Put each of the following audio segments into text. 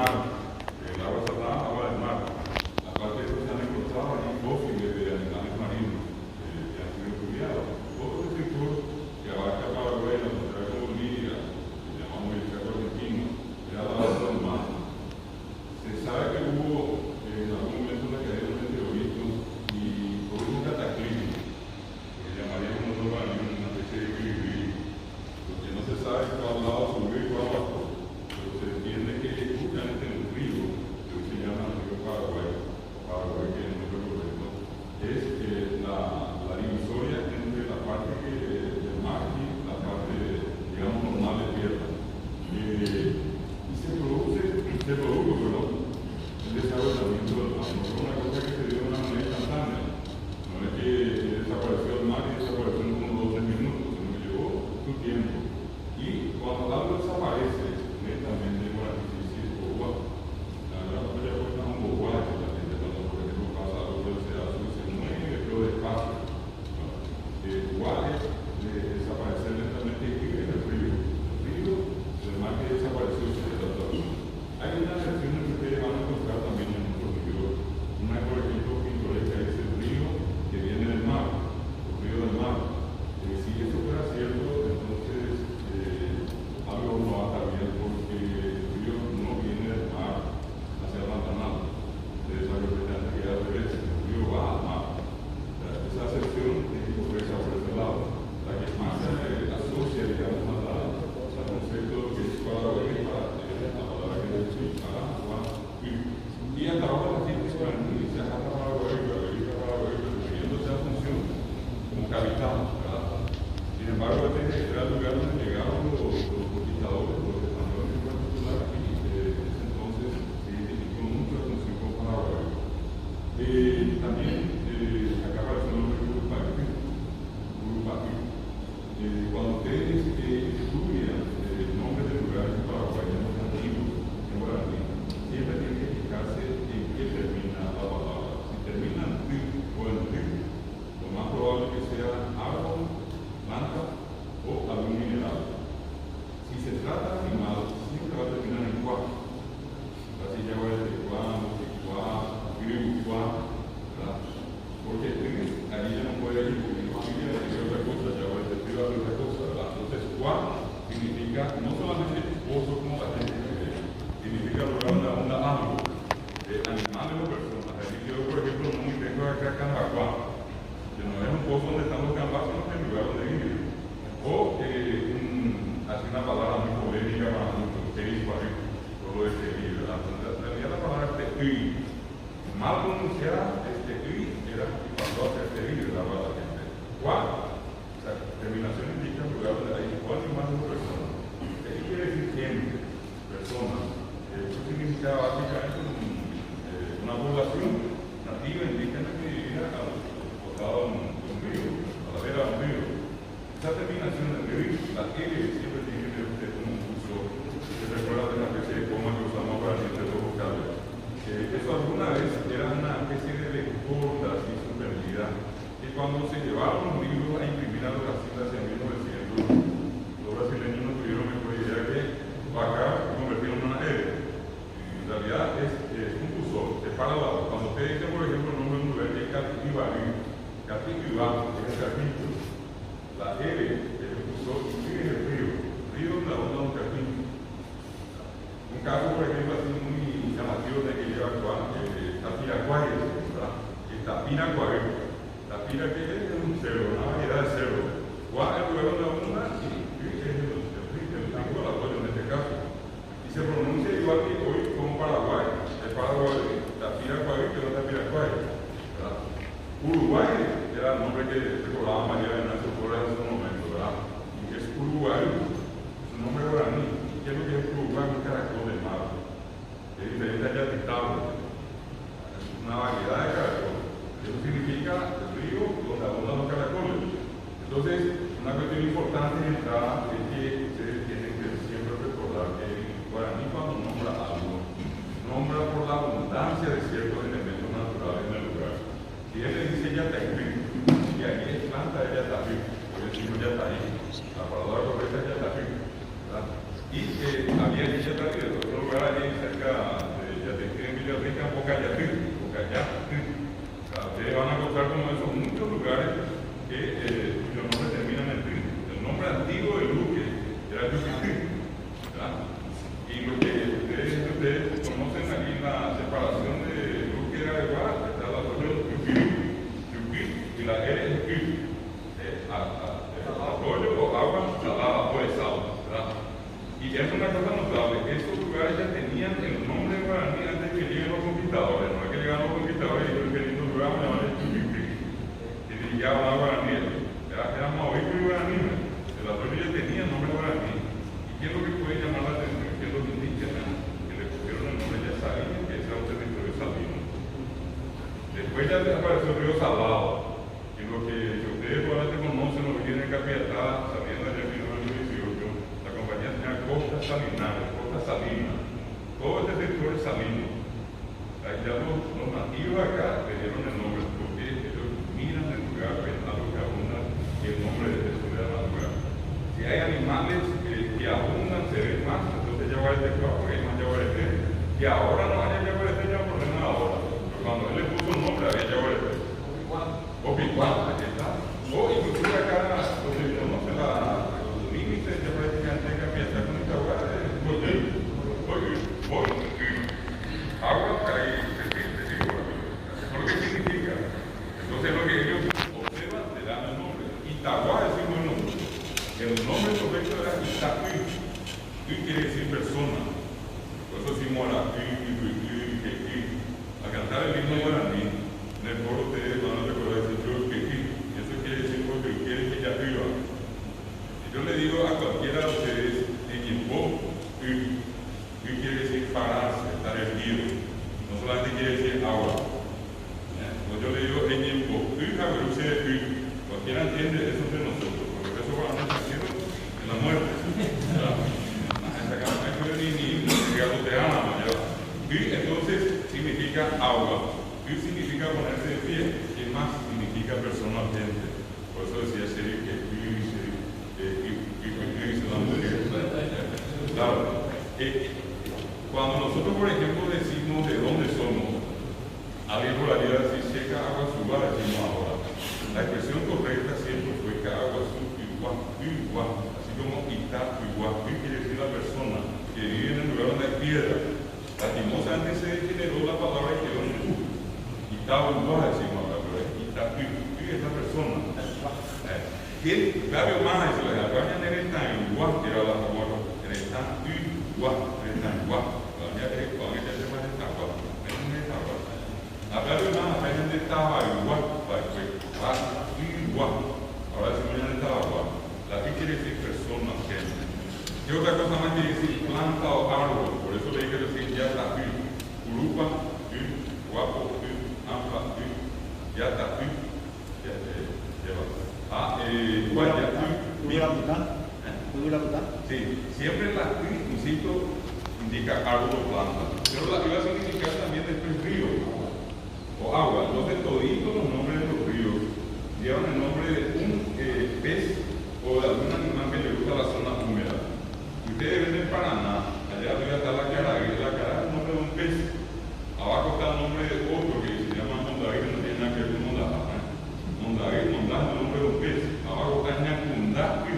mar, el agua salada, agua del mar. Aparte de eso, se han encontrado allí fósiles de animales marinos que han sido estudiados. Otro sector que abarca Paraguay, la frontera con Bolivia, que llamamos el cerro argentino, era la base del mar. Se sabe que hubo en algún momento una caída de meteoritos y produjo un cataclismo, que llamaríamos nosotros una especie de equilibrio. Lo que no se sabe es cuál lado subió y cuál bajó, pero se entiende que justamente en el río, que hoy se llama el río Paraguay, que es el nombre correcto, es la divisoria entre la parte del mar y la parte, digamos, normal de tierra. Y se produjo, el desarrollamiento del mar. No fue una cosa que se dio de una manera instantánea. No es que desapareció el mar y desapareció en unos 12 minutos, sino que llevó su tiempo. Y cuando algo desaparece, netamente por la crisis Boguá, la verdad que ya fue tan Boguá que la gente cuando por ejemplo pasa algo del océano y se mueve, pero despacio. Boguá es desaparecer lentamente y en el río. El mar que desapareció se desapareció. Hay una versión que ustedes van a encontrar también en nuestro libro. Una, por ejemplo, pintoresca es el río que viene del mar, el río del mar. Si eso fuera cierto, entonces algo no va a estar bien porque el río no viene del mar hacia el Pantanal. Ustedes saben perfectamente que es al revés, el río va al mar. Esa acepción es hipocresía por ese lado. La que más se asocia, digamos, al concepto que es Paraguay, la palabra que es agua, y hasta ahora la gente se dice hasta Paraguay, refiriéndose a función como capital, ¿verdad? Sin embargo, este era el lugar donde llegaron los conquistadores, los españoles en particular, y en ese entonces se identificó mucho la función con Paraguay. También acá aparece el nombre de Urupaquí. Cuando ustedes estudian el nombre de lugares en Paraguay, antiguos, en guaraní, siempre tienen que fijarse en qué termina la palabra. Si termina en ri o en ri, lo más probable es que sea árbol, planta o algún mineral. Si se trata de animal, siempre va a terminar en cuá. Así ya va a decir cuá, ¿verdad? Porque ahí ya no puede ir, porque no tiene otra cosa, ya va a decir otra cosa, ¿verdad? Entonces, cuá significa no solamente esposo como la gente cree, significa lograr una algo de animales o personas. Así que yo, por ejemplo, no me tengo acá Cambacuá, que no es un pozo donde están los cambas, sino que es el lugar donde viven. O así una palabra muy polémica para muchos, todo lo de seguir, ¿verdad? Entonces, en realidad la palabra es mal pronunciada, era que pasó a ser terrible la palabra gente. ¿Cuál? O sea, terminación indica el lugar donde hay igual y más de personas. Eso quiere decir gente, personas. Eso significa básicamente una población nativa indígena que vivía al costado de un río, a la vera de un río. Esa terminación del río, la L siempre tiene que ver con un curso que recuerda de una especie de coma que usamos para entre dos vocales. Eso alguna vez era una especie de lectura así suspendida, que cuando se llevaron los libros a imprimir a Brasil hacia 1900, los brasileños no tuvieron mejor idea que vacar y convertirlo en una L. En realidad es un cursor, es para lado. Cuando usted dice, por ejemplo, el nombre de un lugar que es Catiquibarí, que es el capítulo, la L es el cursor y sigue el río de la onda de un capítulo. Un caso, por ejemplo, así muy llamativo de que lleva actual, Tapiracuay, ¿verdad? Tapiracuay. Tapira que es un cerro, una variedad de cerros. ¿Cuál es el lugar donde abunda? Y es el pico de la Toya en este caso. Y se pronuncia igual que hoy como Paraguay. Es Paraguay, Tapiracuay, que no es Tapiracuay, ¿verdad? Uruguay era el nombre que recordaba María de Ignacio Torres en ese momento, ¿verdad? Y es Uruguay, es un nombre guaraní. ¿Qué es lo que es Uruguay? Un caracol del mar. Es diferente allá de Tabla. Es una variedad de caracoles. Eso significa el río donde abundan los caracoles. Entonces, una cuestión importante de entrada es que ustedes tienen que siempre recordar que el guaraní cuando nombra algo, nombra por la abundancia de ciertos elementos naturales en el lugar. Si él le dice Yataipí, y aquí es planta de Yataipí, ustedes conocen aquí la separación de luz que era igual, está la torre y la R arroyo o agua salada o sal, ¿verdad? Y es una cosa notable, estos lugares ya tenían el nombre guaraní antes que lleguen los conquistadores, no es que llegaron los conquistadores y dijeron que lindo lugar vamos a llamar el Chuquipi, y dedicaban a guaraní, era maoísmo y guaraní, el arroyo ya tenía el nombre guaraní. ¿Y qué es lo que puede llamar la atención? Que los indígenas que le pusieron el nombre ya sabían que ese era un territorio salino. Después ya apareció el río Salado, y lo que ustedes probablemente conocen, lo que tiene Capiatá, saliendo allá en 1918, la compañía tenía Costa Salinares, Costa Salina, todo este territorio es salino. Ya los nativos acá le dieron el nombre, porque ellos miran el lugar, ven algo que abunda, y el nombre de eso le da lugar. Si hay animales que abundan, se ven más, entonces ya va a estar claro, porque hay más yaguareté. Que ahora no haya yaguareté ya por nada ahora, pero cuando él le puso el nombre había yaguareté. O picuán, aquí está. O inclusive acá, los que conocen los límites de prácticamente que empieza con esta agua, agua cae, eso es lo que significa. Entonces lo que ellos observan le dan el nombre. Itagua decimos el nombre. El nombre correcto era Itacuí. Cuí quiere decir persona. Por eso decimos la a cantar el himno guaraní. En el foro ustedes van a recordar ese yo que y eso quiere decir porque quiere que ya viva. Y yo le digo a cualquiera de ustedes en Yimbo, quiere decir pararse, estar erguido. No solamente quiere decir agua. Pues yo le digo en Yimbo, cualquiera entiende eso de nosotros, porque eso va a estar haciendo en la muerte. Entonces significa agua. Significa ponerse de pie, ¿qué más significa persona gente? Por eso decía serio que claro. Cuando nosotros, por ejemplo, decimos de dónde somos, alguien volaría decir seca agua suba, decimos ahora. La expresión correcta siempre fue que agua suba, así como ita, quiere decir la persona que vive en el lugar donde hay piedra. Lastimosamente se generó la palabra y quedó en el Itaúba, decimos ahora, pero Itaúba es la persona. ¿Qué Gabio más es la España en el Itaúba, que era la palabra, en el Itaúba, la mía es cuando ella se llama Itaúba, en el Itaúba. La Gabio más es en el Itaúba, ahora decimos en el Itaúba. La que quiere decir persona, gente. ¿Qué otra cosa más quiere decir planta o árbol? Por eso le hay que decir ya está Urupa, guapo, ampla, ya está sí, siempre la insisto, indica árbol o planta. Pero la iba a significar también después río o agua. Entonces toditos los nombres de los ríos llevan el nombre de un pez o de algún animal que le gusta la zona húmeda. Ustedes ven en Paraná, allá arriba está la cara es el nombre de un pez. Abajo está el nombre de otro que se llama Mondaví, que no tiene nada que ver con Mondaví. Mondaví es el nombre de un pez. Abajo está Ñacundá,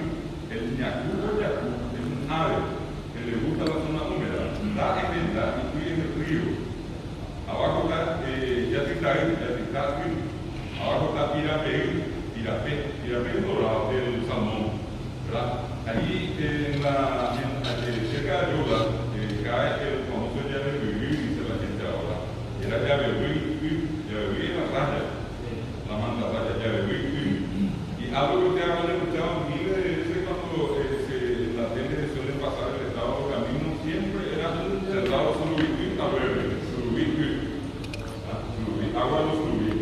el ñacú es un ave que le gusta la zona húmeda. Da es el da y Cuí es el río. Abajo está Yatitá, abajo está Pirapé es dorado, el salmón. ¿Verdad? Allí cerca de Yola cae el famoso Yabebuí, dice la gente ahora. Era Yabebuí es la raya, la manda raya, Yabebuí. Y algo que ustedes habrán escuchado miles de veces cuando la gente suele pasar el estado de los caminos, siempre era un cerrado surubí a verde, agua de los surubí.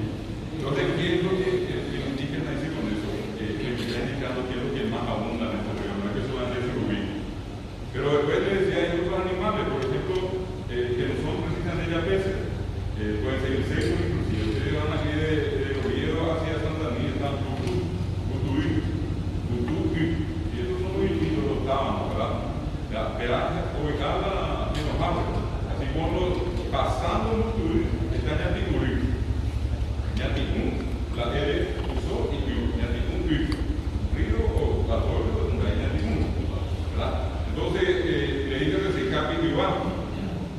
Entonces, ¿qué es lo que el indígena dice con eso? Le está indicando qué es lo que más abunda en este río, no es que solamente es surubí. Pero después le decía, hay otros animales, por ejemplo, que no son precisamente ya peces, pueden ser insectos, inclusive. Ustedes van aquí de Oviedo hacia Santa Anita, están Cutuí, y estos son muy lindos los tábanos, ¿verdad? La esperanza ubicada en los árboles, así como pasando en Cutuí, está Ñaticurí. Ñaticún, la R usó y Ñaticún, río o la torre donde hay Ñaticún, ¿verdad? Entonces, le dice que se Capituibá.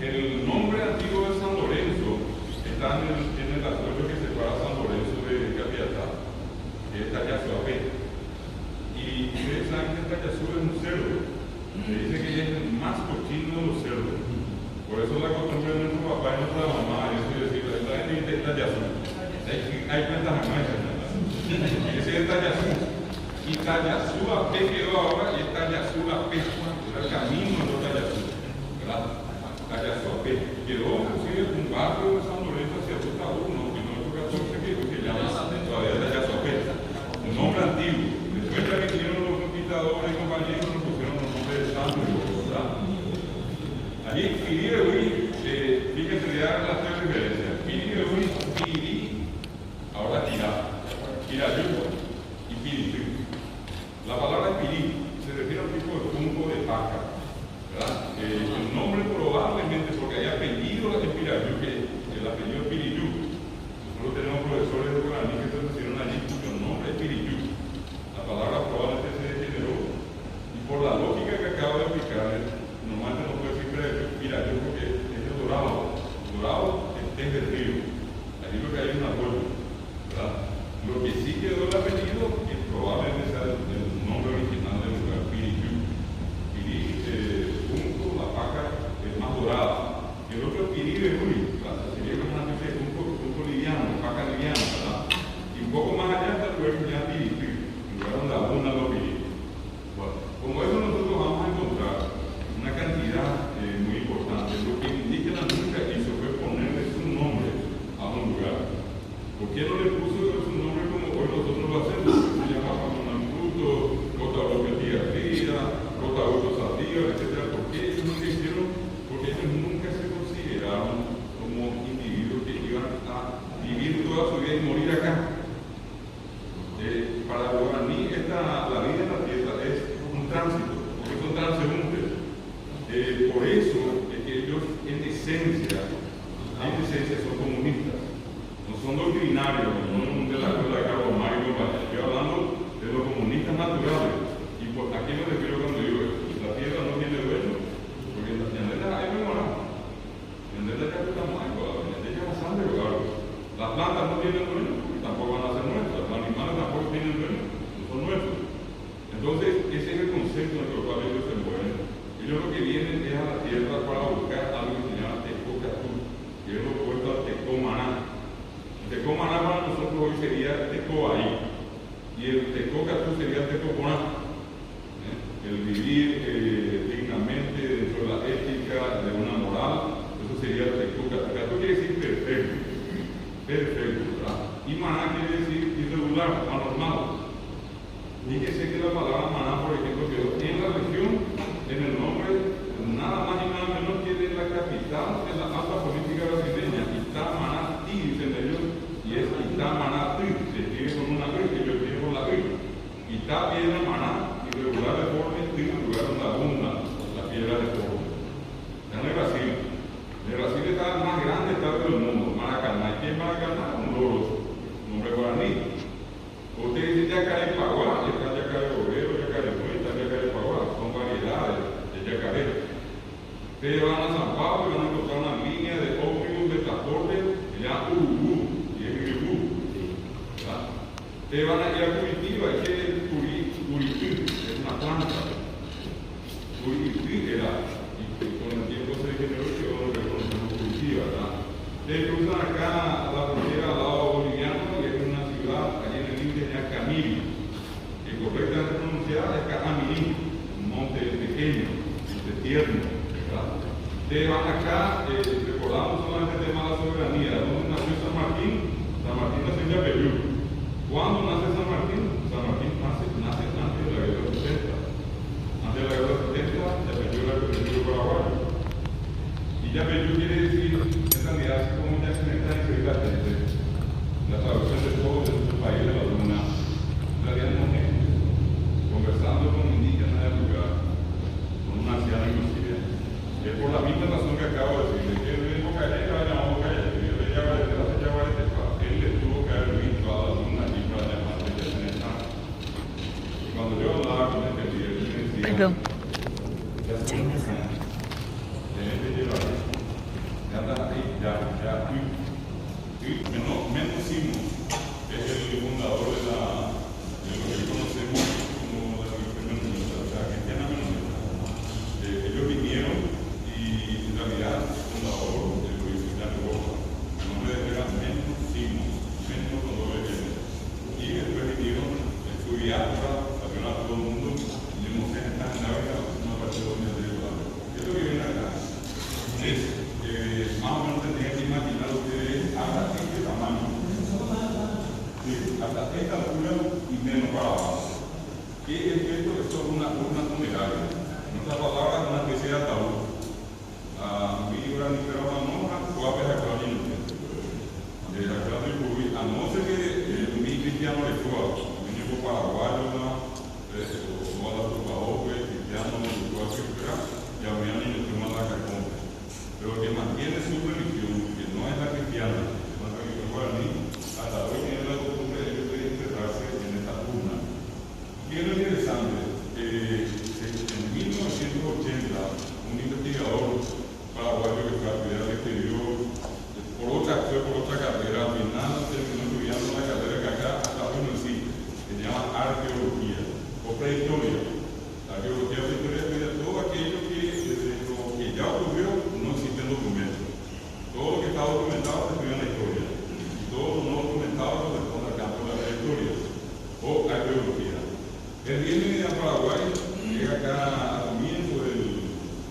El nombre antiguo de San Lorenzo está en el arroyo que separa San Lorenzo de Capiatá, que es Tallazuapé. Y ustedes saben que Tallazú es un cerdo. Se dice que es el más cochino de los cerdos. Por eso la costumbre de nuestro papá y nuestra mamá es decir, esta gente es Tallazú. Hay plantas amayas, ¿verdad? Ese es Tallazú. Y Tallazuapé quedó ahora y es Tallazuapé. El camino de Tallazú, ¿verdad? Tallazuapé. Quedó inclusive un barrio de San Lorenzo hacia Ruta 1, kilómetro 14, que se llama todavía Tallazuapé. Un nombre antiguo. Después ya que vinieron los conquistadores y compañeros, nos pusieron los nombres de santos, ¿verdad? Allí, Piribehuí, fíjense, le dan las tres referencias. Piribehuí, Piri, ahora Tirá, Pirayuca y Piritú. La palabra Pirí se refiere a un tipo de punto de paca, ¿verdad? El nombre probablemente, porque hay apellido de Pirayú, que el apellido es Piriyú. Nosotros tenemos profesores de guaraní que se pusieron allí cuyo nombre es Piriyú. La palabra probablemente se degeneró. Y por la lógica que acabo de explicarles, normalmente no puede decir Pirayú porque es de Dorado. Dorado es del río. Allí lo que hay es un arroyo, ¿verdad? Lo que sí quedó el apellido, que probablemente sea el nombre original del lugar, Piriyú. Pirí, punto, la paca es más dorada. Y el otro Piribehuí, sería como una especie de punto liviano, paca liviana, ¿verdad? Y un poco más allá está el lugar que se llama Piritú, el lugar donde abundan los pirí. Bueno, como eso nosotros vamos a encontrar una cantidad muy importante. Lo que indígena nunca hizo fue ponerle su nombre a un lugar. ¿Por qué no le puso su nombre como hoy nosotros lo hacemos? Se llama Pamanamputo, Cotahuapetía Fría, Cotahuapo Saldío, etc. ¿Por qué ellos nunca hicieron? Porque ellos nunca se consideraron como individuos que iban a vivir toda su vida y morir acá. Para el guaraní, la vida en la tierra es un tránsito, porque son transeúntes. Por eso es que ellos en esencia son comunistas. No son doctrinarios, no de la escuela de Carlos Magno, estoy hablando de los comunistas naturales. ¿Y a qué me refiero cuando digo eso? La tierra no tiene dueño, porque en la tierra hay memoria. En la tierra estamos ahí, en la tierra es bastante lugar. Las plantas no tienen dueño, tampoco van a ser nuestras. Los animales tampoco tienen dueño, no son nuestros. Entonces, ese es el concepto en el cual ellos se mueven. Ellos lo que vienen es a la tierra para buscar algo que se llama Tecocatú, que es lo opuesto al Tecomaná. Tecomaná para nosotros hoy sería Tecoahí y el Tecocatú sería el Tecoponá. El vivir dignamente dentro de la ética, de una moral, eso sería el Tecocatú. Catú quiere decir perfecto, ¿verdad? Y maná quiere decir irregular, anormal. Fíjese que la palabra maná, por ejemplo, quedó en la región, en el nombre, nada más y nada menos que de la capital de la alta política brasileña, Itamaná, dicen ellos, y es Itamaná, se escribe con una I, que yo escribo con la I. Itá, piedra, maná, irregular de forma, lugar donde abundan las piedras de forma. Está en el Brasil. En Brasil está el más grande estado del mundo, Maracaná. ¿Y qué es Maracaná? Un loro, nombre guaraní. Usted dice Yacarepaguá, está Yacaré Obrero, Yacarepué, está Yacarepaguá, son variedades de yacaré. Ustedes van a San Pablo y van a encontrar una línea de ómnibus de transporte que se llama Urubú, y es Urubú. Ustedes van a ir a Curitiba, y que es Curitú, es una planta. Curitú era, y con el tiempo se degeneró y ahora lo reconocemos Curitiba, ¿verdad? Ustedes cruzan acá la frontera al lado boliviano y es una ciudad allí en el límite de Camiri, que correctamente pronunciada es Cajamirí, un monte pequeño, tierno, ¿verdad? Ustedes van acá, recordamos solamente el tema de la soberanía. ¿Dónde nació San Martín? San Martín nació en Yapeyú. ¿Cuándo nace San Martín? San Martín nace antes de la guerra de 70. Antes de la guerra de 70, Yapeyú era el territorio paraguayo. Y Yapeyú quiere decir, en realidad, así como ya se está en la gente, la traducción de todos de nuestro país de la luna, en realidad no es. Conversando con indígenas del lugar, con un anciano inclusive, es por la misma razón que acabo de decir, que él dijo que ayer la llamamos Calle, y yo le llamo desde la fecha él le tuvo que haber visto a la luna allí para llamarse ya en el campo. Y cuando yo hablaba con este líder, yo me decía, ya se Simons es el fundador de lo que conocemos como la religión menonita, o sea, cristiana menonita. Ellos vinieron y en realidad el fundador lo hizo ya en Europa. El nombre de él era Menno Simons, Menno con doble N. Y después vinieron, estudiaron, salieron a todo el mundo, y en esta nave, una parte de donde se lleva. Esto que viene acá es, más o menos tendrían que imaginar ustedes hasta este tamaño. Sí, hasta esta altura y menos para abajo. ¿Qué es esto? Esto es una funeraria. En otras palabras, una especie de ataúd. Vibra ni pero no, o a ver acá en el acá del Cubi, a no ser que mi cristiano le fue vino por paraguayo, o a la turbajo, cristiano, y habrían niños que más la cacón. Pero que mantiene su religión, que no es la cristiana, es la religión guaraní, hasta hoy tiene la costumbre de enterrarse en esta urna. Y es interesante, en 1980, un investigador paraguayo que fue a estudiar al exterior, fue por otra carrera, al final terminó estudiando una carrera que acá hasta hoy no existe, que se llama arqueología o prehistoria. La arqueología o prehistoria estudia todo aquello que ya ocurrió, no existen documentos. Todo lo que está documentado se estudia en la historia. Y todo lo no documentado se responde al campo de la historia o arqueología. El viene a Paraguay, llega acá a comienzo de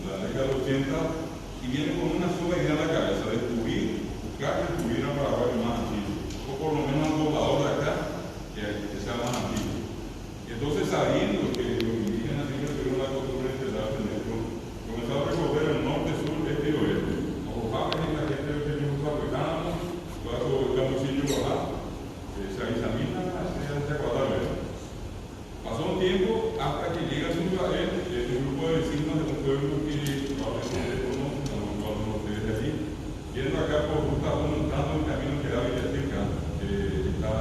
la década de 80 y viene con una sola idea en la cabeza, buscar descubrir a Paraguay más antiguo, o por lo menos al poblador de acá que sea más antiguo. Entonces, sabiendo que los indígenas siempre tuvieron la costumbre de enterrarse en esto, comenzó a recorrer el norte, sur, este y oeste. Los papás y la gente que nos apoyamos, todo el camusillo baja, se examina hacia Ecuador. Pasó un tiempo hasta que llega a su lugar, un grupo de vecinos de un pueblo que probablemente conocen, a lo mejor no ustedes de allí, yendo acá por ruta 1, entrando en el camino que da Villateca, que está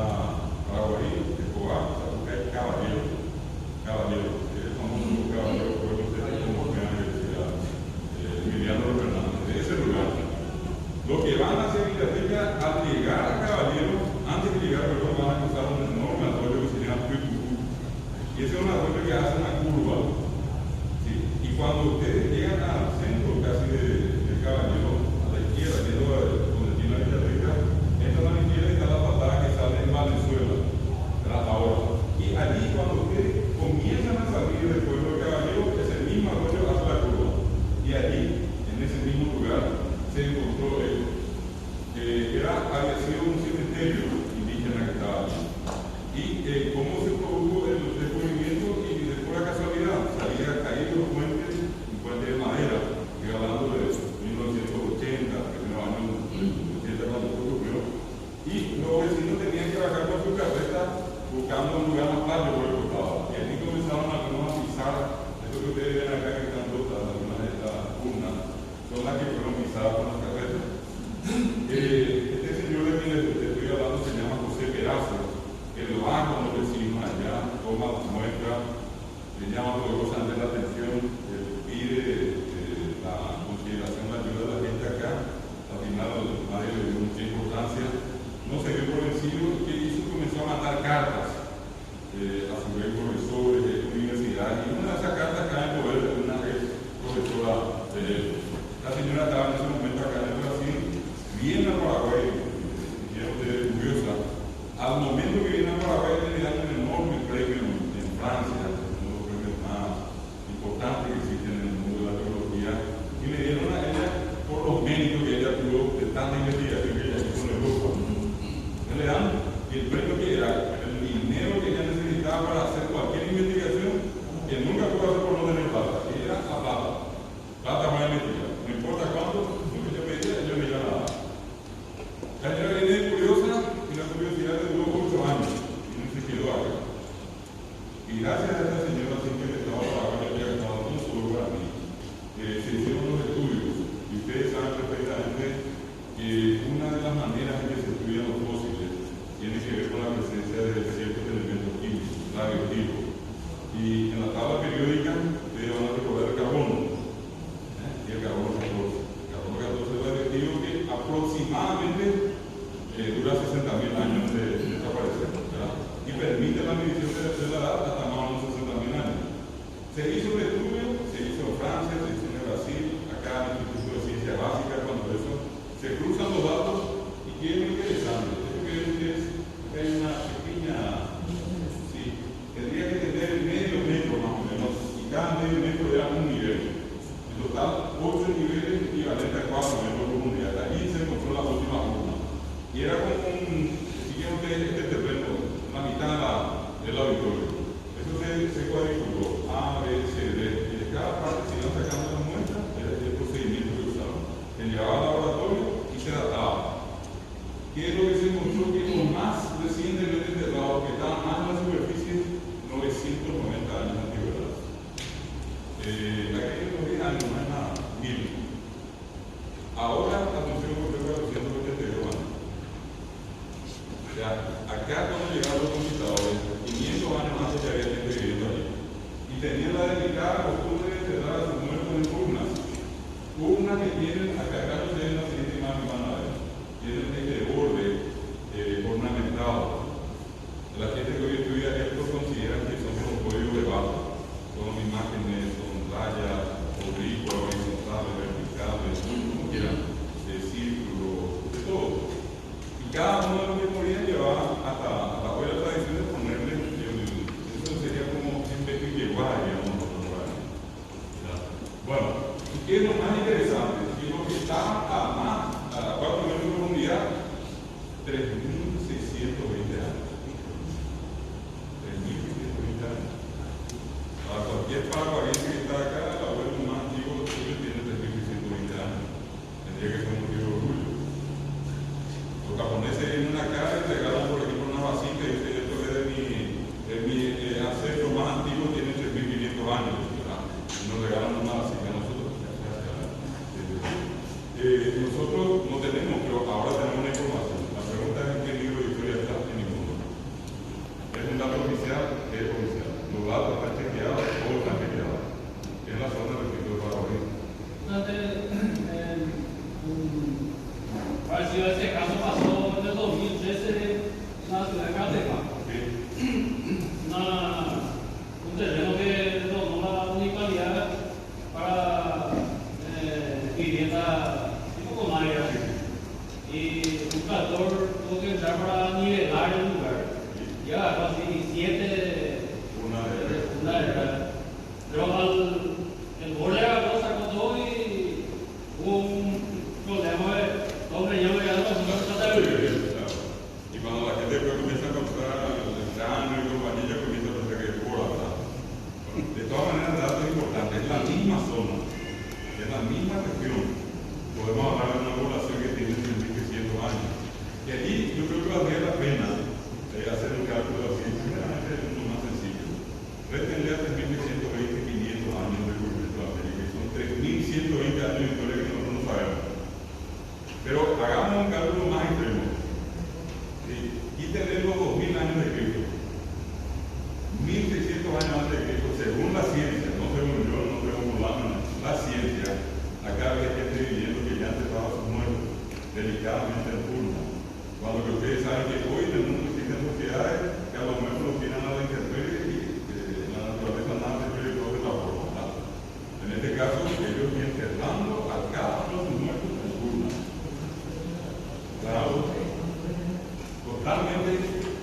Paraguay, Escobar, Zapuca y Caballero. El famoso Caballero, pueblo de como Emiliano Fernández, de ese lugar. Los que van hacia Villateca, al llegar a Caballero, antes de llegar a Caballero, van a cruzar un enorme arroyo que se llama Puitucú. Y ese es un arroyo que hace una curva. ¿Sí? Y cuando ustedes llegan al centro casi de Caballero, a la izquierda, yendo donde tiene la Villateca, entra a la izquierda y está la patada que sale en Valenzuela, ahora. Y allí, cuando ustedes comienzan a salir del pueblo de Caballero, es el mismo arroyo hacia la curva. Y allí, en ese mismo lugar, se encontró esto. Había sido un cementerio indígena que estaba allí. Y cómo se produjo el descubrimiento, y de pura casualidad, se había caído un puente de madera, que hablando de 1980, primeros años 80 cuando ocurrió, y los vecinos tenían que bajar con su carreta buscando un lugar más plano por el costado. Y allí comenzaron a pisar, esto que ustedes ven acá que están rotas, algunas de estas urnas, son las que fueron pisadas por las carretas. Este señor de quien les estoy hablando se llama José Perazo. Que lo va con los vecinos allá, toma las muestras, le llama poderosamente la atención, pide la consideración, la ayuda de la gente acá. Al final nadie le dio mucha importancia, no se dio por vencido. ¿Qué hizo? Comenzó a mandar cartas a sus profesores de universidad, y una de esas cartas cae en poder de una ex profesora de él. La señora estaba en ese momento acá en el Brasil, viene a Paraguay, curiosa. Al momento que viene a Paraguay le dan un enorme premio en Francia, uno de los premios más importantes que existen en el mundo de la arqueología, y le dieron a ella por los méritos que ella tuvo de tanta investigación que ella hizo en Europa. Le dan el premio que era el dinero que ella necesitaba para hacer cualquier investigación, que nunca pudo hacer por no tener plata, y era la plata para investigar. No importa cuánto, lo que ella pedía, ellos le iban a dar. La señora viene curiosa, y la curiosidad le duró 8 años y no se quedó acá. Y gracias a esta señora, siempre que estaba trabajando, ya que estaba todo solo para mí, se hicieron unos estudios, y ustedes saben perfectamente que una dura 60.000 años de desaparecer, ¿verdad? Y permite la medición de la edad hasta más o menos 60.000 años. Se hizo un estudio, se hizo en Francia, se hizo en Brasil, acá en el Instituto de Ciencia Básica, cuando eso se cruzan los datos y qué es lo interesante. Esto que es una pequeña, sí, tendría que tener medio metro más o menos, y cada medio metro era un nivel. En total, 8 niveles equivalentes a 4 metros de profundidad. Allí se encontró la última urna. Y era como siguieron este terreno, la mitad del auditorio. Eso se cuadriculó, A, B, C, D, y de cada parte se iban sacando las muestras, era el procedimiento que usaban. Se llevaba al laboratorio y se databa. ¿Qué es lo que se encontró? Que los más recientemente enterrados, que estaban más en la superficie, 990 años de antigüedad. Aquellos 10 años no es nada, 1000. Ahora la función europea de 282 años. O sea, acá cuando llegaron los conquistadores, 500 años antes ya había gente viviendo allí. Y tenían la delicada costumbre de enterrar a sus muertos en urnas. Urnas que tienen, acá no se ven la siguiente imagen, van a ver. Tienen este borde ornamentado. La gente que hoy estudia esto considera que son los códigos de barro. Son imágenes, son rayas, oblicuas, horizontales, verticales, como quieran, de círculo, de todo. Y cada uno de los que morían llevaba hasta hoy la tradición de ponerle, eso sería como en vez de llevar, digamos, bueno, ¿y qué es lo más interesante? Que lo que está a 4 metros de profundidad, 3.620 años. 3.620 años. Para cualquier paraguayense que está acá, el abuelo más antiguo suyo tiene 3.620 años. Tendría que ser un motivo de orgullo. Los japoneses vienen acá y regalan, por ejemplo, una vasita y dicen, esto es de mi ancestro más antiguo, tiene 3.500 años. ¿Verdad? Y nos regalan una vasita a nosotros. Nosotros no tenemos, pero ahora tenemos una información. La pregunta es en qué libro de historia está, en ninguno. Es un dato oficial, es oficial. Los datos están chequeados o están chequeados. Es la zona del escritor para hoy. Parecido a ese caso pasó en el 2013 en la ciudad de Caldepa. Un terreno que donó la municipalidad para vivienda tipo con área. Y un tractor tuvo que entrar para nivelar el lugar. Y agarró así 7 pero el borde agarró, sacó todo y hubo un problema de hombre yo llegando a su y cuando la gente comienza a encontrar el grano y compañía, comienza a pensar que es por atrás. De todas maneras, el dato es importante, es la misma zona, es la misma región. Podemos hablar de una población que tiene 1.600 años. Y allí yo creo que valdría la pena hacer un cálculo así, primeramente es lo más sencillo. Rétenle a 3.620, 500 años de descubrimiento de América, y son 3.120 años de historia que nosotros no sabemos. Pero hagamos un cálculo más extremo. ¿Sí? Quítenle los 2.000 años de Cristo. 1.600 años antes de Cristo, según la ciencia, no según yo, no según la ciencia, acá había gente viviendo que ya enterraba sus muertos delicadamente en turno. Cuando que ustedes saben que hoy en el mundo existen sociedades que a lo mejor los tienen a la intemperie y la naturaleza nada se puede todo de la forma. En este caso, ellos enterrando a cada uno de sus muertos en turno. Claro, totalmente,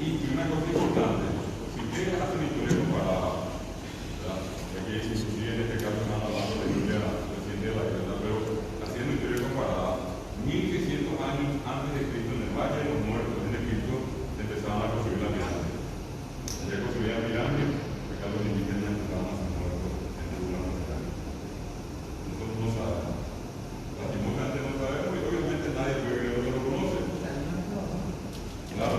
y una cosa importante, si ustedes hacen historia comparada, que inclusive en este caso están hablando de historia reciente de la guerra, pero haciendo historia comparada, 1.600 años antes de Cristo, en el Valle de los Muertos, en Egipto, se empezaban a construir las pirámides. Se construían pirámides, acá los indígenas estaban muertos en el lugar natural. Nosotros no sabemos. Lastimosamente no sabemos y obviamente nadie puede creer que lo conoce. Claro.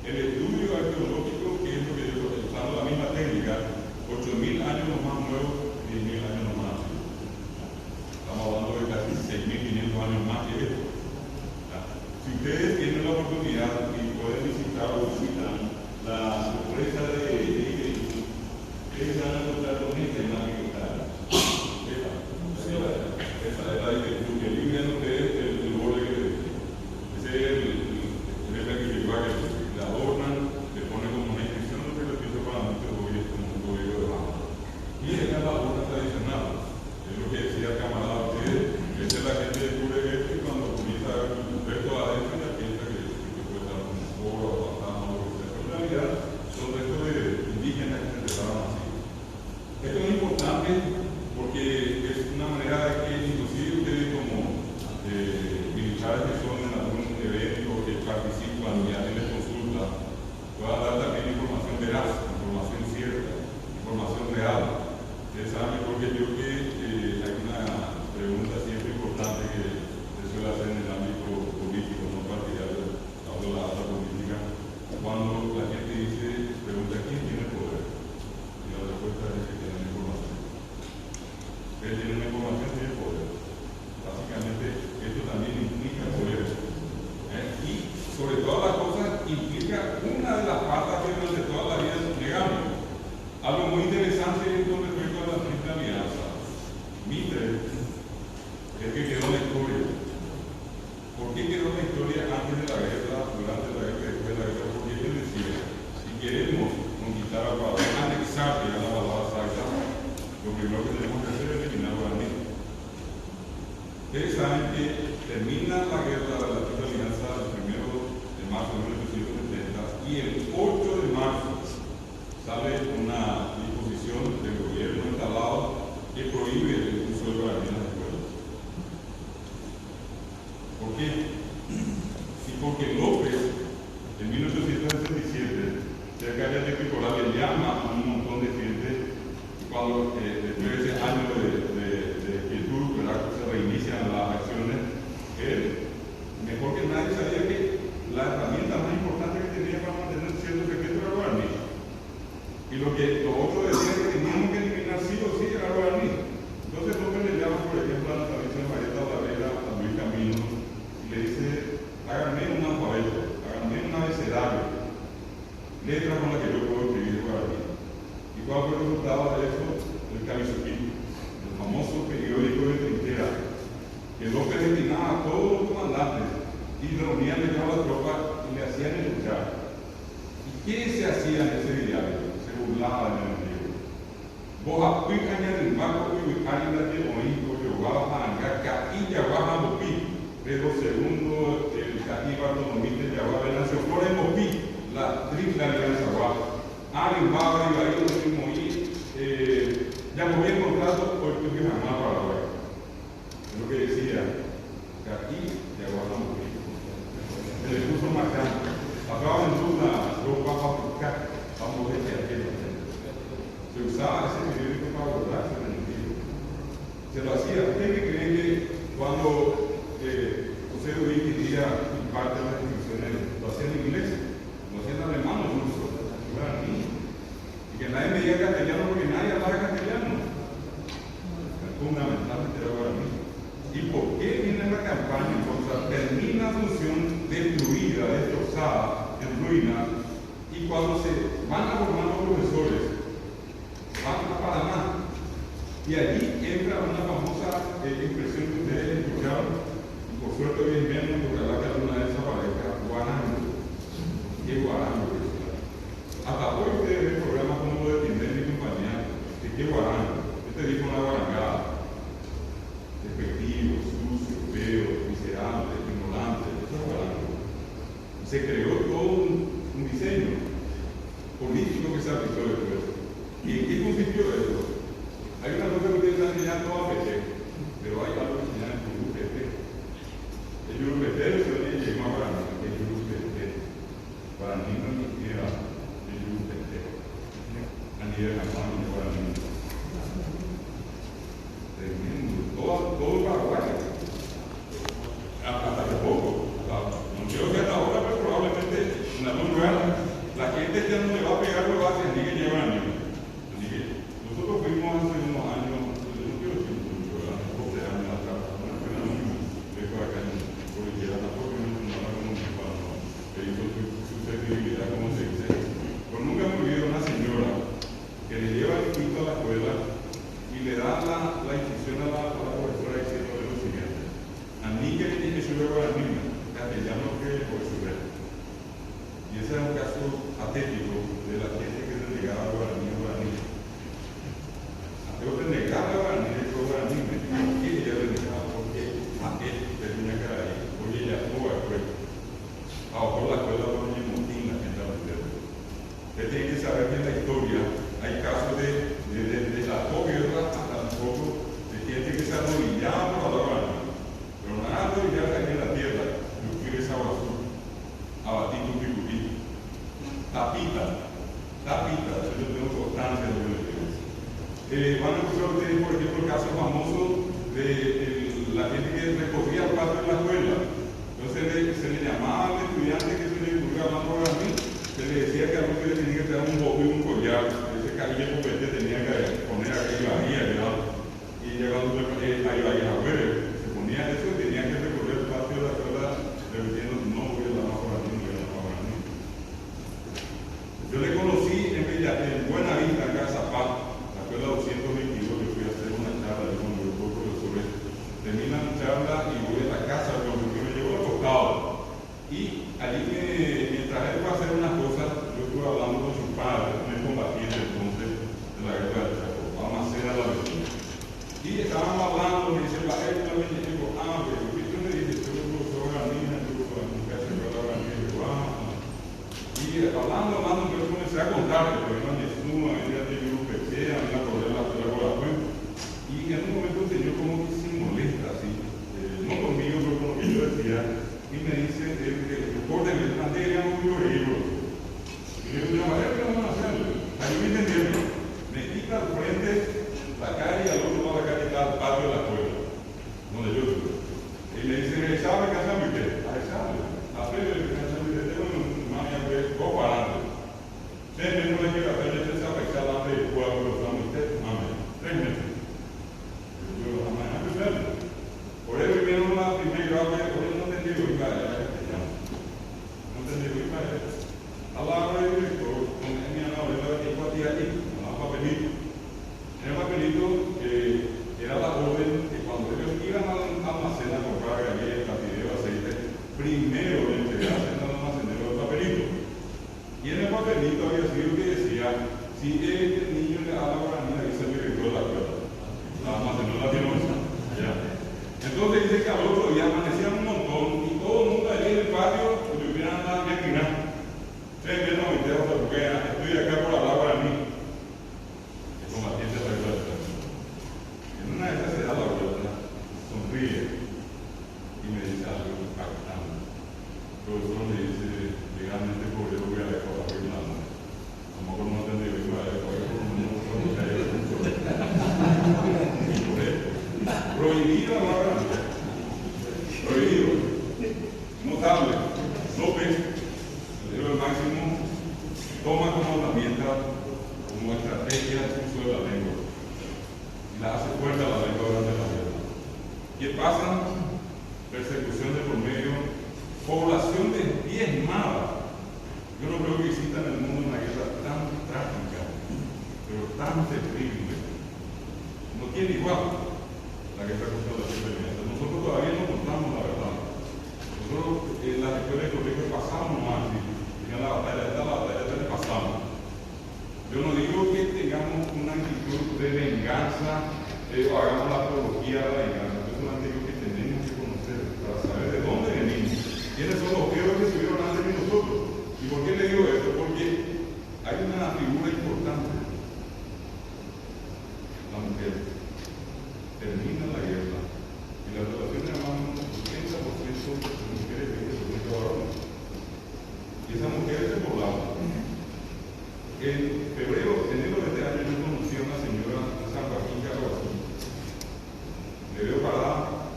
el estudio arqueológico, que es lo que yo, usando la misma técnica, 8.000 años más nuevos, 10.000 años más antiguos. Estamos hablando de casi 6.500 años más que esto. Si ustedes tienen la oportunidad y pueden visitar o visitar la sorpresa de Iglesia, ustedes van a encontrar con esta imagen que está. Esa es la dirección que libren ustedes el borde que les dije. Ese es el que llegó a que le adornan, le ponen como una inscripción, no sé lo que hizo para muchos gobiernos, como un gobierno de baja. Y esta es la adorna tradicional. Es lo que decía el camarada, ustedes, esa es la gente de Cureguete y cuando comienza a ver un resto adentro ya piensa que puede estar un oro o pasado o lo que sea. Pero en realidad son restos de indígenas que se enterraron así. Esto es importante porque es una manera de que inclusive ustedes como militares que son en algún evento que participan y hacen consultas puedan dar también información veraz, información cierta, información real. Ustedes saben mejor que yo que hay una pregunta siempre importante que se suele hacer en el ámbito político, no partidario, hablo de la alta política, cuando la gente dice, pregunta quién tiene el poder. Y la respuesta es que tienen información. Ustedes tienen una información, tienen poder. Básicamente, esto también implica poder. Y sobre todas las cosas, implica una de las patas que durante toda la vida negamos. Algo muy interesante con respecto a la Triple Alianza. Mitre es que quedó en la historia. ¿Por qué quedó en la historia antes de la guerra, durante la guerra y después de la guerra? Porque él decía, si queremos conquistar a Ecuador, anexar, que era la palabra exacta, lo primero que tenemos que hacer es eliminar a Guaraní. Ustedes saben que termina la guerra de la Triple Alianza el 1 de marzo de 1870 y el 8 de marzo sale una disposición del gobierno instalado que prohíbe el uso del guaraní en las escuelas. ¿Por qué? Sí, porque López, en 1867, cerca de Tepicoral, le llama a un montón de gente cuando después de ese año de quietud, ¿verdad?, se reinician las acciones. Él, mejor que nadie, sabía que la herramienta más importante que tenía para mantener cierto secreto era el guaraní. Y lo otro decía que teníamos que eliminar sí o sí era guaraní. Entonces López le llama, por ejemplo, a la tradición Marieta Valera, a Luis Camino, y le dice, háganme un alfabeto, háganme un abecedario, letras con las que yo puedo escribir guaraní. ¿Y cuál fue el resultado de eso? El Camisoquí, el famoso periódico de trinchera, que López destinaba a todos los comandantes y reunían a la tropa y le hacían escuchar. ¿Y qué se hacía en ese diario? Burlaba del enemigo. Vos aplican en el marco y águila de oído que jugaba a Angaca y Yaguaja Bopí, pero segundo el Cají Bartolomé de Yaguaja nació por el Bopí, la Triple Alianza Guaja. Arimbaba y Baído de Moí, ya moví el contrato por el que jamás para la guerra. Es lo que decía Cají Yaguaja Bopí. Se le puso marcando. Acaba en una ropa para buscar. Vamos a ver qué aquello. Se usaba ese periódico para abordarse en el enemigo. Se lo hacía. ¿Ustedes que creen que cuando José Luis quería parte de las inscripciones, lo hacía en inglés? Lo hacía en alemán o ruso? Y que nadie me diga castellano porque nadie hablaba castellano. Fundamentalmente era guaraní. ¿Y por qué viene la campaña en contra? Termina la función destruida, destrozada, en ruinas. Y cuando se van a formar los profesores, van a Paraná. Y allí entra una famosa expresión que ustedes escucharon, y por suerte hoy en menos, porque la que alguna vez aparezca, guarango. ¿Qué guarango? Hasta hoy ustedes ven programas como lo de Tinder y compañía, que qué guarango. Este dijo una guarangada. Despectivo, sucio, feo, miserable, ignorante, eso es guarango. Se creó todo un diseño político que se aplicó después. ¿Y en qué consistió esto? Hay una cosa que ustedes están enseñando a PC, pero hay algo que se llama el UPT. El UPT se llama para mí, el UPT. Para mí no existiera el UPT. A nivel nacional, para mí. Tremendo. Todo paraguayo. Hasta hace poco. No creo que hasta ahora, pero probablemente buscar que en la historia hay casos de las posguerras hasta un poco de gente que se arrodillaba por la guardia. Pero nada de ya aquí en la tierra, yo fui esa basura, abatí tu picutí. Tapita, yo tengo constancia de lo que digo. Van a escuchar ustedes, por ejemplo, el caso famoso de la gente que recorría el patio de la escuela. Entonces se le llamaba al estudiante que se le ocurría más por mí, se le decía que a los que le tenía que dar un bobo y un collar, ese cabello copete tenía que poner aquello ahí, ¿verdad? Y llegando ahí afuera, se ponía eso y tenía que recorrer el patio de la escuela repitiendo, no voy a dar más por mí, no voy a dar más por mí. Yo le conocí en Buena Vista, acá en Zapata, la escuela 222, que fui a hacer una charla con el grupo de profesores. Termina la charla y voy a la casa del profesor, me llevo al costado. Y allí mientras él fue a hacer unas cosas, yo estuve hablando con su padre, un combatiente entonces de la guerra del Chaco, Almacena la vecina. Y estábamos hablando, me dice, la guerra de la vecina, y digo, pero yo me dice, yo soy profesor Granina, yo soy nunca se fue a la Granina, y digo, Y hablando, yo comencé a contarle, porque no me suma, ella te dio un peche, a mí la problema de la cuenta. Y en un momento el señor como que se molesta, así, no conmigo, pero con lo que yo decía, y me dice, recuérdeme, el materia no quiero reírlo. Y yo digo, ¿qué vamos a hacer? Ayúdame a entenderlo. Me quita al frente la calle y al otro lado de la calle está el patio de la escuela, donde yo estoy. Y me dice, ¿sabe qué hace usted? ¿Sabe? A Pedro, ¿qué hace usted? Tengo un mami a ver, go para adelante. Siempre no le quiero hacer, usted sabe que está hablando de juego, pero está usted, mami, 3 meses. Por eso vieron la primera grado, por eso no entendí lo que iba a decir. No entendí lo que iba a decir. A la hora de director, con mi abuela que fue aquí, con un papelito. Era un papelito que era la orden que cuando ellos iban al almacén a comprar galletas, fideos, aceite, primero le entregasen al almacenero el papelito. Y en el papelito había sido que decía, si el niño le da la guaranía, dice el director de la escuela. La almacenero la tiene ya. Entonces dice que al otro día amanecían un montón y todo el mundo allí en el patio pues hubieran andado bien mirando. Ustedes ven, no me interesa porque estoy acá por hablar para mí. El combatiente de la guerra del Chaco. En una de esas se da la vuelta, sonríe y me dice algo impactante. El profesor me dice, legalmente por eso voy a dejar la regla. Como por no entender, voy a dejar la regla. Prohibido la guerra. Prohibido. Notable. López, el máximo, toma como herramienta, como estrategia el uso de la lengua. Y la hace fuerte a la lengua durante la guerra. ¿Qué pasa? Persecución de por medio, población diezmada. Yo no creo que exista en el mundo una guerra tan trágica, pero tan terrible. No tiene igual la guerra contra la supervivencia. Nosotros todavía no contamos la verdad. Nosotros en las escuelas de colegio pasamos más, en la batalla pasamos. Yo no digo que tengamos una actitud de venganza o hagamos la apología de la venganza. Yo solamente digo que tenemos que conocer para saber de dónde venimos, quiénes son los héroes que estuvieron antes de nosotros. ¿Y por qué le digo esto? Porque hay una figura importante, la mujer. Termina la guerra y la población de un 80% de mujeres y 20% de varones. Y esas mujeres se poblaban. En enero de este año yo conocí a una señora en San Joaquín, Carlos. Me veo parada,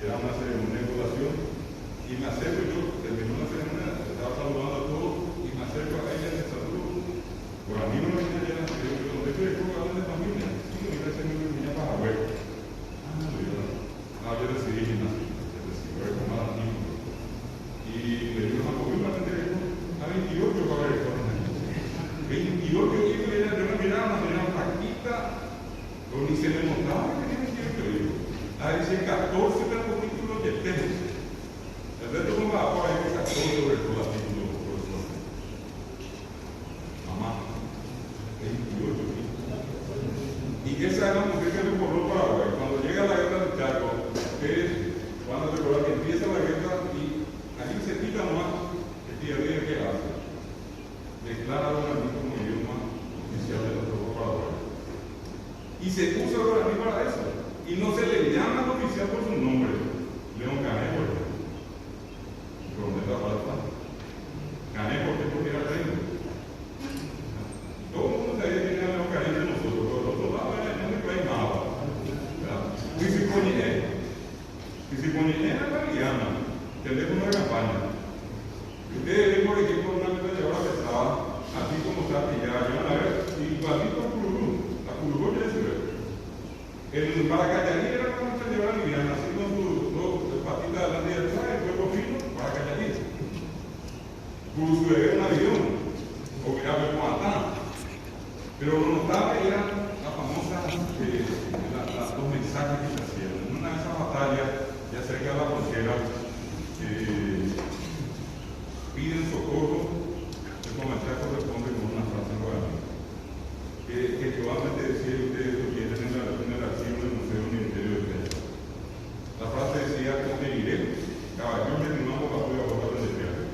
era una ceremonia de población, y me acerco yo, terminó la ceremonia, estaba saludando a todos, y me acerco a ella y le saludo. Por a mí no me venía ya, yo de hecho es como hablan de familia, sí, me parece que me venía para abuelo. Yo decidí gimnasio, decidí recomendar a niños. Y le digo, no, ¿cómo iba a tener esto? A 28 para ver esto. 28 y yo me miraba una flaquita, pero ni se me notaba que tenía 28. Ahí dice 14 para los títulos de tenis. El resto no va a poner 14 sobre todo los títulos, profesor. Mamá, 28. Y esa es la mujer que me pobló Paraguay. Cuando llega la guerra del Chaco, ustedes van a recordar que empieza la guerra y allí se quita nomás el día a día que hace. Declara a los amigos como idioma Y se usa el guaraní para eso. Y no se le llama al oficial por su nombre. León Canejo. ¿Por dónde está falta? Canejo, ¿por qué? Porque era reino. Todo el mundo sabía que era León Canejo de nosotros, pero el otro lado no me trae nada. Y si ponía en la Guiana, teléfono de campaña. Ustedes ven, por ejemplo, una ametralladora pesada, así como está pillada, llevan a ver, igualito a Curubú. La Curubú ya se ve. El Paracayaní era una ametralladora liviana, así con sus dos patitas delante y atrás, el cuerpo fino, Paracayaní. Curubú era un avión, o miraba el Comatán. Pero lo notable era la famosa, los mensajes que se hacían. En una de esas batallas, ya cerca de la frontera, piden socorro, el comandante corresponde con una frase en guaraní, que probablemente decía ustedes lo que tienen en el archivo del Museo del Ministerio de Defensa. La frase decía: conseguiré, caballero de mi mano bajo la boca del desierto.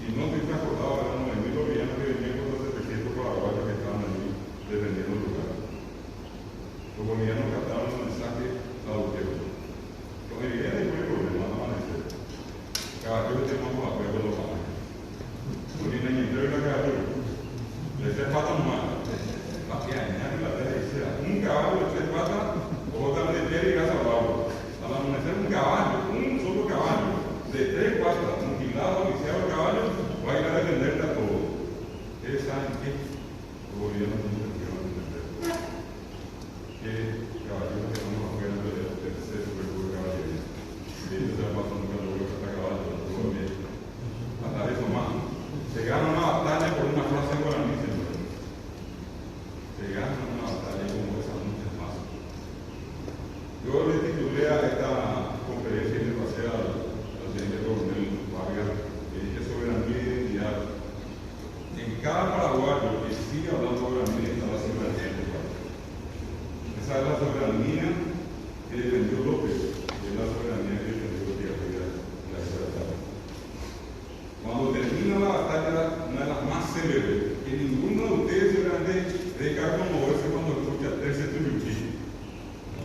Y no estoy transportado a los 9.000 bolivianos que venían con los 700 paraguayos que estaban allí defendiendo el lugar. Los bolivianos captaron el mensaje traducero. Conseguiré después el problema, no amanecer. Caballero de mano bajo de los panes. Porque en el interior de la caballero, de 3 patas nomás. Para que añadir la tela y sea un caballo de 3 patas, o otra de tierra y gas al barro. Al amanecer, un caballo, un solo caballo, de 3 patas, mutilado, viciado el caballo, va a ir a defenderte a todos. ¿Ustedes saben qué? Los gobiernos no se quieren defender. ¿Qué caballeros que vamos a ver del tercer cuerpo de caballería? Y eso se va a pasar nunca lo veo que está caballo, pero todo bien. Hasta eso más. Se gana una batalla por una frase en guaraní, señor. Se gana una batalla como esas muchas más. Yo le titulé a esta conferencia y le pasé al teniente coronel Vargas, que dije soberanía y identidad. En cada paraguayo que sigue hablando guaraní está la soberanía del país. Esa es la soberanía que defendió López, y es la soberanía que defendió Tierra y la libertad. Cuando termina la batalla, una de las más célebres, que ninguno de ustedes seguramente deja conmoverse cuando escucha Terce Tuyuquí.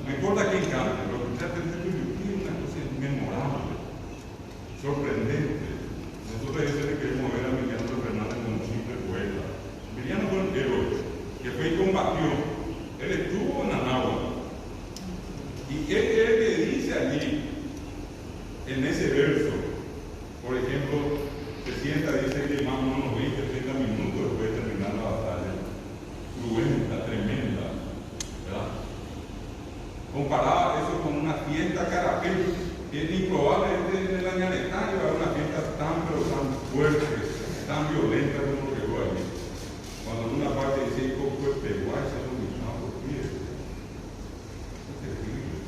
No importa quién cante, pero escuchar Terce Tuyuquí es una cosa memorable, sorprendente. Nosotros a veces le queremos ver a Emiliano Fernández como un simple poeta. Emiliano fue un héroe que fue y combatió. Él estuvo en Anáhuac. Y él es el que dice allí, en ese verso, por ejemplo, se sienta, dice que más o menos 20, 30 minutos después de terminar la batalla. Cruenta, tremenda, ¿verdad? Comparaba eso con una fiesta carapel, que es improbable en el añanetario haber una fiesta tan, pero tan fuerte, tan violenta como lo que hubo allí. Cuando en una parte dice, Coco es peguay, se lo mismo por pies. Es terrible.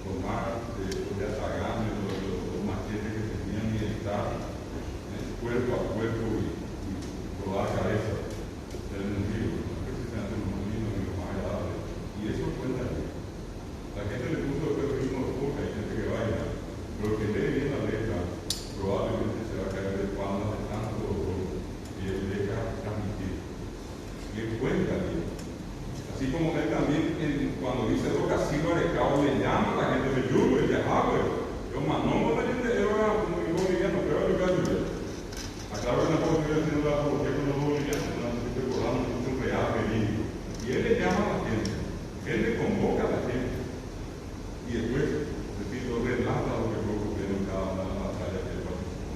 Tomar de ataganes, los machetes que tenían militares, cuerpo a cuerpo y rodar cabeza del enemigo. No es que se hacen los más lindos ni los más agradables. Y eso cuenta aquí. La gente le puso el ritmo de boca, hay gente que baila, pero el que lee bien la letra probablemente se va a caer de espaldas de tanto dolor y él deja transmitir. Y él cuenta bien. Así como él también, cuando dice Roca Silva de Cabo, le llama a la gente de Yugo, el viajaba, yo manó la gente, yo era muy boliviano, pero yo casi yo. Aclaro que no puedo seguir haciendo la apología con los bolivianos, no estoy recordando que es un real verídico. Y él le llama a la gente, él le convoca a la gente. Y después, repito, relata lo que fue ocurriendo en cada una de las batallas que él participó.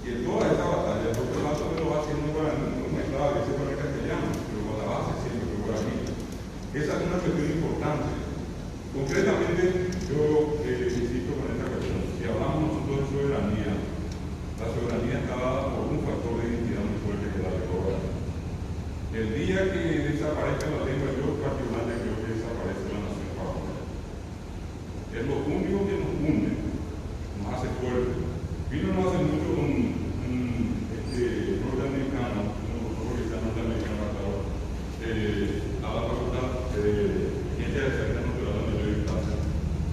Y en toda esa batalla, el relato me lo va haciendo para mí, no es claro, dice para el castellano, pero con la base siempre fue para mí. Esa es una cuestión importante. Concretamente, yo insisto con esta cuestión. Si hablamos nosotros de soberanía, la soberanía está dada por un factor de identidad muy fuerte que es la lengua. El día que desaparezca la lengua, yo particularmente creo que desaparece la nación paraguaya. Es lo único que nos une, nos hace fuertes. Vino no hace mucho un norteamericano, un profesor norteamericano, a la facultad de Ciencias Exactas Naturales donde yo estaba. Y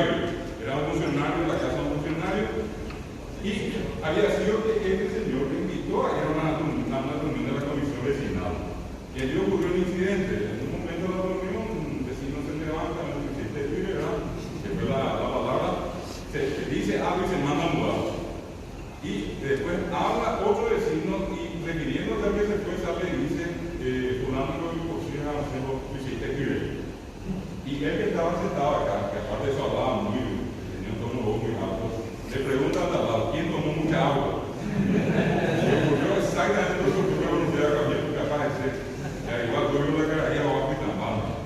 baile. Era un funcionario, en la casa de un funcionario, y había sido que este señor me invitó a ir a una reunión de la comisión vecinal. Y allí ocurrió un incidente. En un momento de la reunión, un vecino se levanta, el presidente de Twitter, que fue la palabra, se dice algo y se manda a mudar. Y después habla otro vecino y refiriendo a que se fue, sale y dice, fulano lo imposible a hacer los presidentes de Twitter. Y él que estaba sentado acá, que aparte de eso hablaba muy, tenía un tono muy alto, le pregunta al lado, ¿quién tomó mucha agua? Y ocurrió exactamente lo que ocurrió con usted acá, bien capaz de ser. Igual tuve una cara ahí abajo y tampando.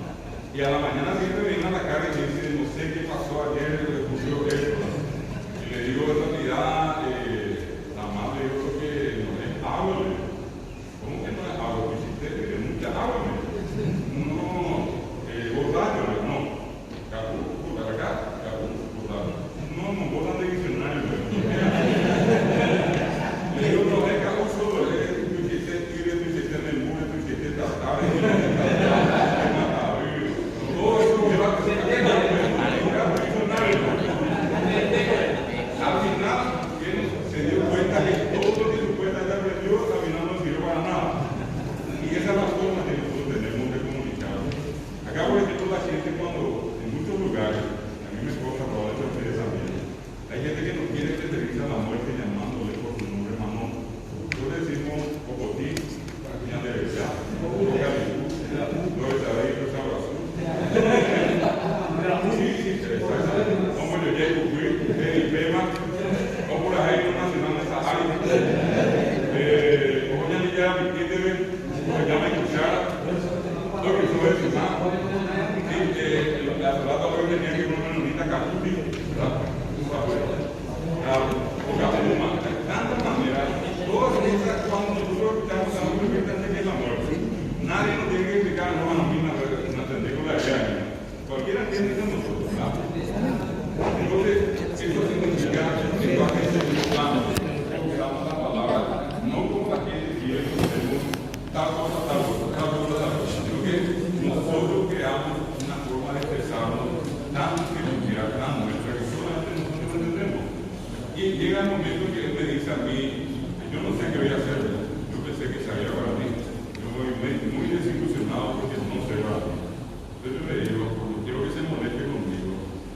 Y a la mañana siempre viene a la cara y me dice, no sé qué pasó ayer, le ocurrió esto. Y le digo, en realidad, nada más le digo que no es agua. ¿Cómo que no es agua? Hiciste mucha agua. No, borracho, no. Capú, para acá, capú, borracho. No, botan de diccionario. Le digo, no, es capú solo, tú hiciste tigre, tú hiciste memura, tú hiciste tartar, todo eso que va a hacer al final, se dio cuenta que todo lo que supuestamente aprendió, al final no sirvió para nada. Y esa es la forma que nosotros tenemos de comunicar. Acá, por ejemplo, la gente cuando, en muchos lugares, a mí me consta, probablemente a ustedes también, hay gente que no quiere referirse a la muerte llamándole por su nombre Manón. Nosotros decimos Popotí, Niña de Verdad, López Abadito, Sabrazú. Sí, exactamente. Como yo llego, fui, Pema, o por ahí, no nacional de Sahara. O ya me llama, o ya me escuchara, lo que sube de su mano. La salada hoy tenía que una menonita Caputi, ¿verdad? O Capuma, de tantas maneras, todas esas, cuando nosotros escuchamos a un representante que es la muerte, nadie nos tiene que explicar, no van a mí, no entendí con la idea. Cualquiera entiende con nosotros, ¿verdad? Entonces, eso significa que va a ser un plano, porque damos la palabra, no como la gente quiere que tenemos tal cosa, tal cosa, tal cosa, tal cosa, sino que nosotros creamos una forma de expresarnos tan peculiar, tan nuestra, que solamente nosotros entendemos. Y llega el momento que él me dice a mí, yo no sé qué voy a hacer, yo pensé que sabía para mí, yo voy muy desilusionado porque no sé para mí. Entonces yo le digo, quiero que se moleste conmigo,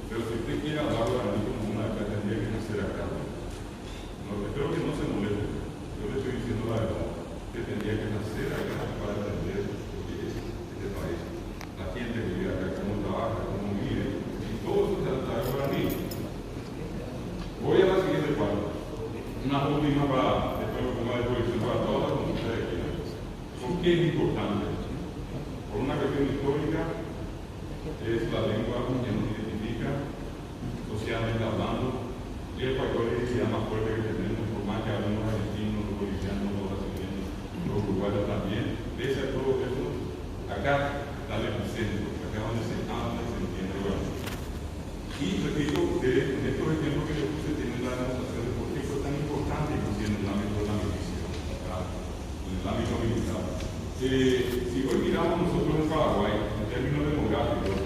pero si usted quiere hablar para mí como una vez, tendría que nacer acá. No, espero que no se moleste, yo le estoy diciendo la verdad, que tendría que nacer acá para entender lo que es este país. La gente que vive acá, cómo trabaja, cómo vive, y todo eso se trae para mí. Voy a la siguiente parte, una última para, después lo pongo a disposición para todas las consultas de aquí. ¿Por qué es importante? Por una cuestión histórica, es la lengua que nos identifica socialmente hablando, y el factor de identidad más fuerte que tenemos, por más que hablemos argentinos, los bolivianos, los brasileños, los uruguayos también, pese a todo eso, acá está el epicentro, acá donde se habla y se entiende lo que. Y repito, en estos ejemplos que yo puse tienen la demostración de por qué fue tan importante que en el ámbito de la milicia, en el ámbito militar. Si hoy miramos nosotros en Paraguay, en términos demográficos,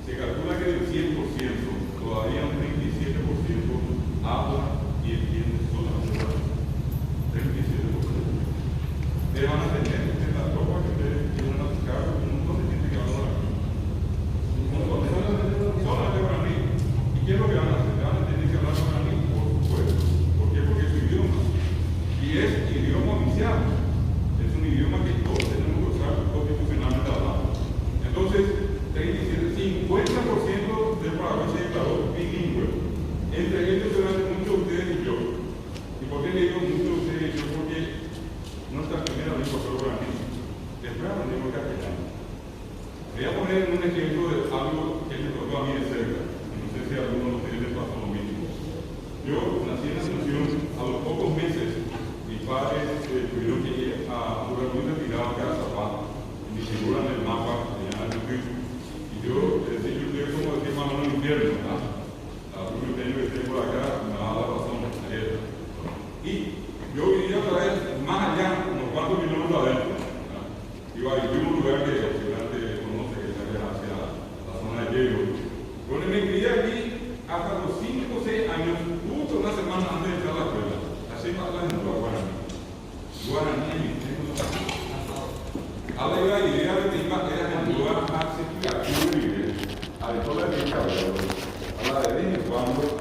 se calcula que del 100%, todavía un 37% habla y entiende solamente la lengua. 37%. Ustedes van a tener en la tropa que ustedes tienen a buscar un montón de gente que habla la lengua. Solamente para mí. ¿Y qué es lo que van a hacer? Van a tener que hablar para mí, por supuesto. ¿Por qué? Porque es su idioma. Y es idioma oficial. Es un idioma que todos tenemos que usar constitucionalmente hablando. Entonces, 50% de Paraguay se declaró bilingüe. Entre ellos durante muchos de ustedes y yo. ¿Y por qué le digo muchos de ustedes y yo? Porque nuestra primera lengua fue guaraní. Después aprendimos castellano. Voy a poner un ejemplo de algo que me tocó a mí de cerca. No sé si a algunos de ustedes les pasó lo mismo. Yo nací en Asunción, a los pocos meses, mis padres tuvieron que ir a un lugar muy retirado, que era Zapata, y me figuran el mapa, se llama YouTube. Y yo, decía YouTube como decir más o menos invierno, ¿verdad? La última que estoy por acá me va a dar razón. Y yo vivía otra vez más allá, unos cuantos kilómetros adentro. Iba a vivir un lugar que seguramente conoce, que está hacia la zona de Hielo. Cuando me crié aquí, Alla idea de prima era che doveva farsi più a chiudere, alle tolle di cavolo. Allora, vedi quando